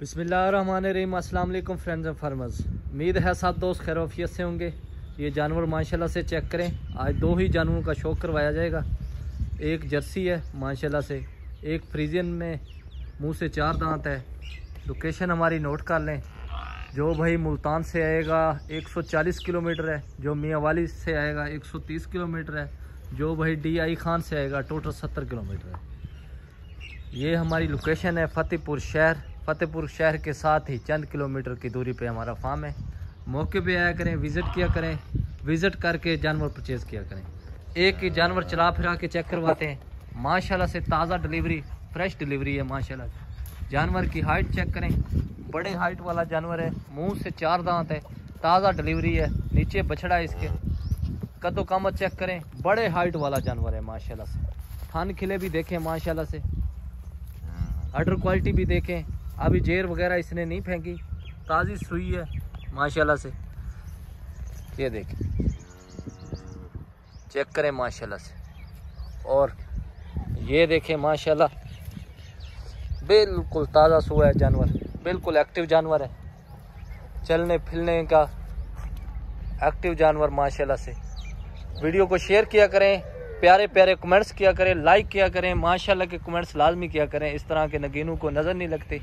बिस्मिल्लाहिर्रहमानिर्रहीम। अस्सलाम वालेकुम फ्रेंड्स एंड फार्मर्स। उम्मीद है सब दोस्त खैरियत से होंगे। ये जानवर माशाल्लाह से चेक करें। आज दो ही जानवरों का शौक करवाया जाएगा। एक जर्सी है माशाल्लाह से, एक फ्रीजियन में मुंह से 4 दांत है। लोकेशन हमारी नोट कर लें। जो भाई मुल्तान से आएगा 140 किलोमीटर है, जो मियाँ वाली से आएगा 130 किलोमीटर है, जो भाई DI खान से आएगा टोटल 70 किलोमीटर है। ये हमारी लोकेशन है फतेहपुर शहर। फतेहपुर शहर के साथ ही चंद किलोमीटर की दूरी पे हमारा फार्म है। मौके पे आया करें, विज़िट किया करें, विज़िट करके जानवर परचेज़ किया करें। एक ही जानवर चला फिरा के चेक करवाते हैं। माशाल्लाह से ताज़ा डिलीवरी, फ्रेश डिलीवरी है माशाल्लाह। जानवर की हाइट चेक करें, बड़े हाइट वाला जानवर है, मुंह से 4 दांत है, ताज़ा डिलीवरी है, नीचे बछड़ा है इसके। कदो कामत चेक करें, बड़े हाइट वाला जानवर है माशाल्लाह से। थान खिले भी देखें माशाल्लाह से, अडर क्वालिटी भी देखें। अभी जेर वगैरह इसने नहीं फेंकी, ताज़ी सुई है माशाल्लाह से। ये देखें, चेक करें माशाल्लाह से। और ये देखें माशाल्लाह, बिल्कुल ताज़ा सुआ है जानवर, बिल्कुल एक्टिव जानवर है, चलने फिरने का एक्टिव जानवर माशाल्लाह से। वीडियो को शेयर किया करें, प्यारे प्यारे कमेंट्स किया करें, लाइक किया करें। माशाल्लाह के कमेंट्स लाजमी किया करें, इस तरह के नगीनों को नज़र नहीं लगते।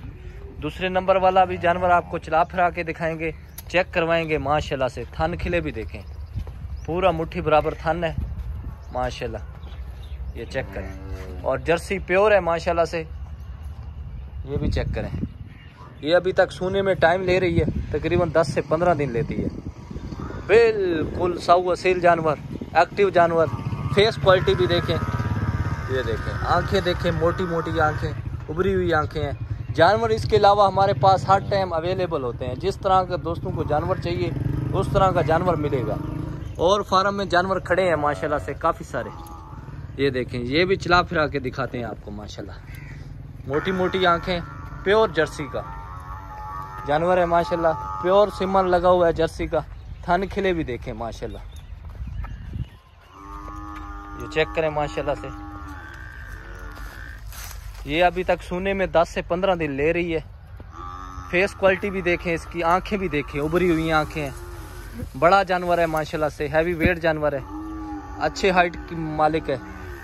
दूसरे नंबर वाला भी जानवर आपको चला फिरा के दिखाएंगे, चेक करवाएंगे माशाल्लाह से। थन खिले भी देखें, पूरा मुट्ठी बराबर थन है माशाल्लाह। ये चेक करें। और जर्सी प्योर है माशाल्लाह से, ये भी चेक करें। ये अभी तक सूने में टाइम ले रही है, तकरीबन 10 से 15 दिन लेती है। बिल्कुल साऊ असील जानवर, एक्टिव जानवर। फेस क्वालिटी भी देखें, ये देखें, आंखें देखें, मोटी मोटी आंखें, उभरी हुई आंखें हैं। जानवर इसके अलावा हमारे पास हर टाइम अवेलेबल होते हैं। जिस तरह का दोस्तों को जानवर चाहिए उस तरह का जानवर मिलेगा। और फार्म में जानवर खड़े हैं माशाल्लाह से काफ़ी सारे। ये देखें, ये भी चला फिरा के दिखाते हैं आपको माशाल्लाह। मोटी मोटी आंखें, प्योर जर्सी का जानवर है माशाल्लाह। प्योर सिमन लगा हुआ है जर्सी का। थन खिले भी देखें माशाल्लाह, ये चेक करें माशाल्लाह से। ये अभी तक सूने में 10 से 15 दिन ले रही है। फेस क्वालिटी भी देखें, इसकी आंखें भी देखें, उभरी हुई आंखें हैं। बड़ा जानवर है माशाल्लाह से, हैवी वेट जानवर है, अच्छे हाइट की मालिक है।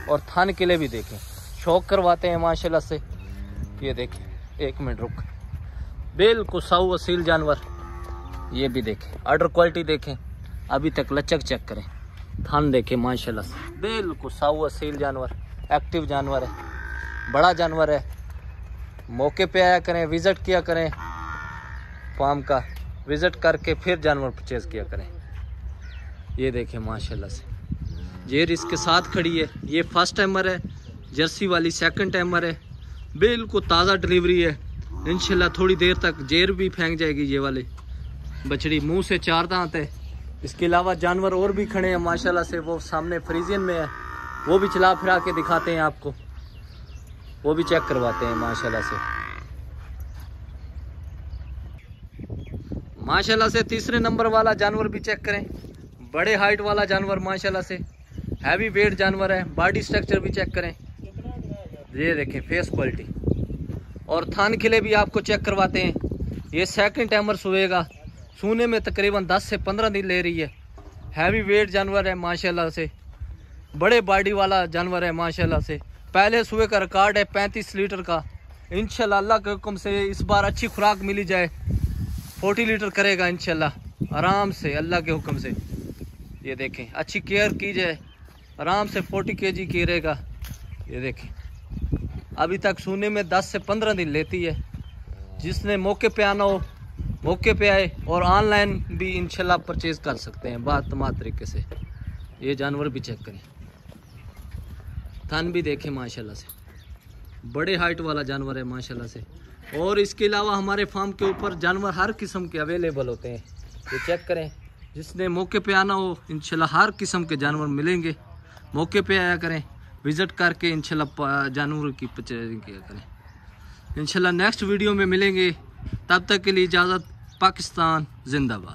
और थान किले भी देखें, शौक करवाते हैं माशाल्लाह से। ये देखें, एक मिनट रुक, बिल्कुल साऊ असील जानवर। ये भी देखें, ऑर्डर क्वालिटी देखें, अभी तक लचक चेक करें, थान देखें माशाल्लाह से। बिल्कुल साऊ असील जानवर, एक्टिव जानवर है, बड़ा जानवर है। मौके पे आया करें, विज़िट किया करें, फार्म का विज़िट करके फिर जानवर परचेज़ किया करें। ये देखें माशाल्लाह से, जेर इसके साथ खड़ी है। ये फर्स्ट टाइमर है, जर्सी वाली सेकंड टाइमर है। बिल्कुल ताज़ा डिलीवरी है, इंशाल्लाह थोड़ी देर तक जेर भी फेंक जाएगी। ये वाले बछड़ी मुंह से 4 दांत है। इसके अलावा जानवर और भी खड़े हैं माशाल्लाह से। वो सामने फ्रीजियन में है, वो भी चला फिरा के दिखाते हैं आपको, वो भी चेक करवाते हैं माशाल्लाह से। माशाल्लाह से तीसरे नंबर वाला जानवर भी चेक करें, बड़े हाइट वाला जानवर माशाल्लाह से, हैवी वेट जानवर है। बॉडी स्ट्रक्चर भी चेक करें, ये देखें, फेस क्वालिटी। और थान खिले भी आपको चेक करवाते हैं। ये सेकंड टाइमर सोएगा, सूने में तकरीबन 10 से 15 दिन ले रही है। हैवी वेट जानवर है माशाल्लाह से, बड़े बॉडी वाला जानवर है माशाल्लाह से। पहले सुबह का रिकॉर्ड है 35 लीटर का। इंशाल्लाह अल्लाह के हुक्म से इस बार अच्छी खुराक मिली जाए, 40 लीटर करेगा इंशाल्लाह आराम से, अल्लाह के हुक्म से। ये देखें, अच्छी केयर की जाए, आराम से 40 kg गिरेगा। ये देखें, अभी तक सूने में 10 से 15 दिन लेती है। जिसने मौके पे आना हो मौके पे आए, और ऑनलाइन भी इंशाल्लाह परचेज़ कर सकते हैं बातमात तरीके से। ये जानवर भी चेक करें, थन भी देखें माशाल्लाह से, बड़े हाइट वाला जानवर है माशाल्लाह से। और इसके अलावा हमारे फार्म के ऊपर जानवर हर किस्म के अवेलेबल होते हैं। ये चेक करें, जिसने मौके पे आना हो इंशाल्लाह हर किस्म के जानवर मिलेंगे। मौके पे आया करें, विज़िट करके इंशाल्लाह जानवरों की परचेजिंग किया करें। इंशाल्लाह नेक्स्ट वीडियो में मिलेंगे, तब तक के लिए इजाज़त। पाकिस्तान जिंदाबाद।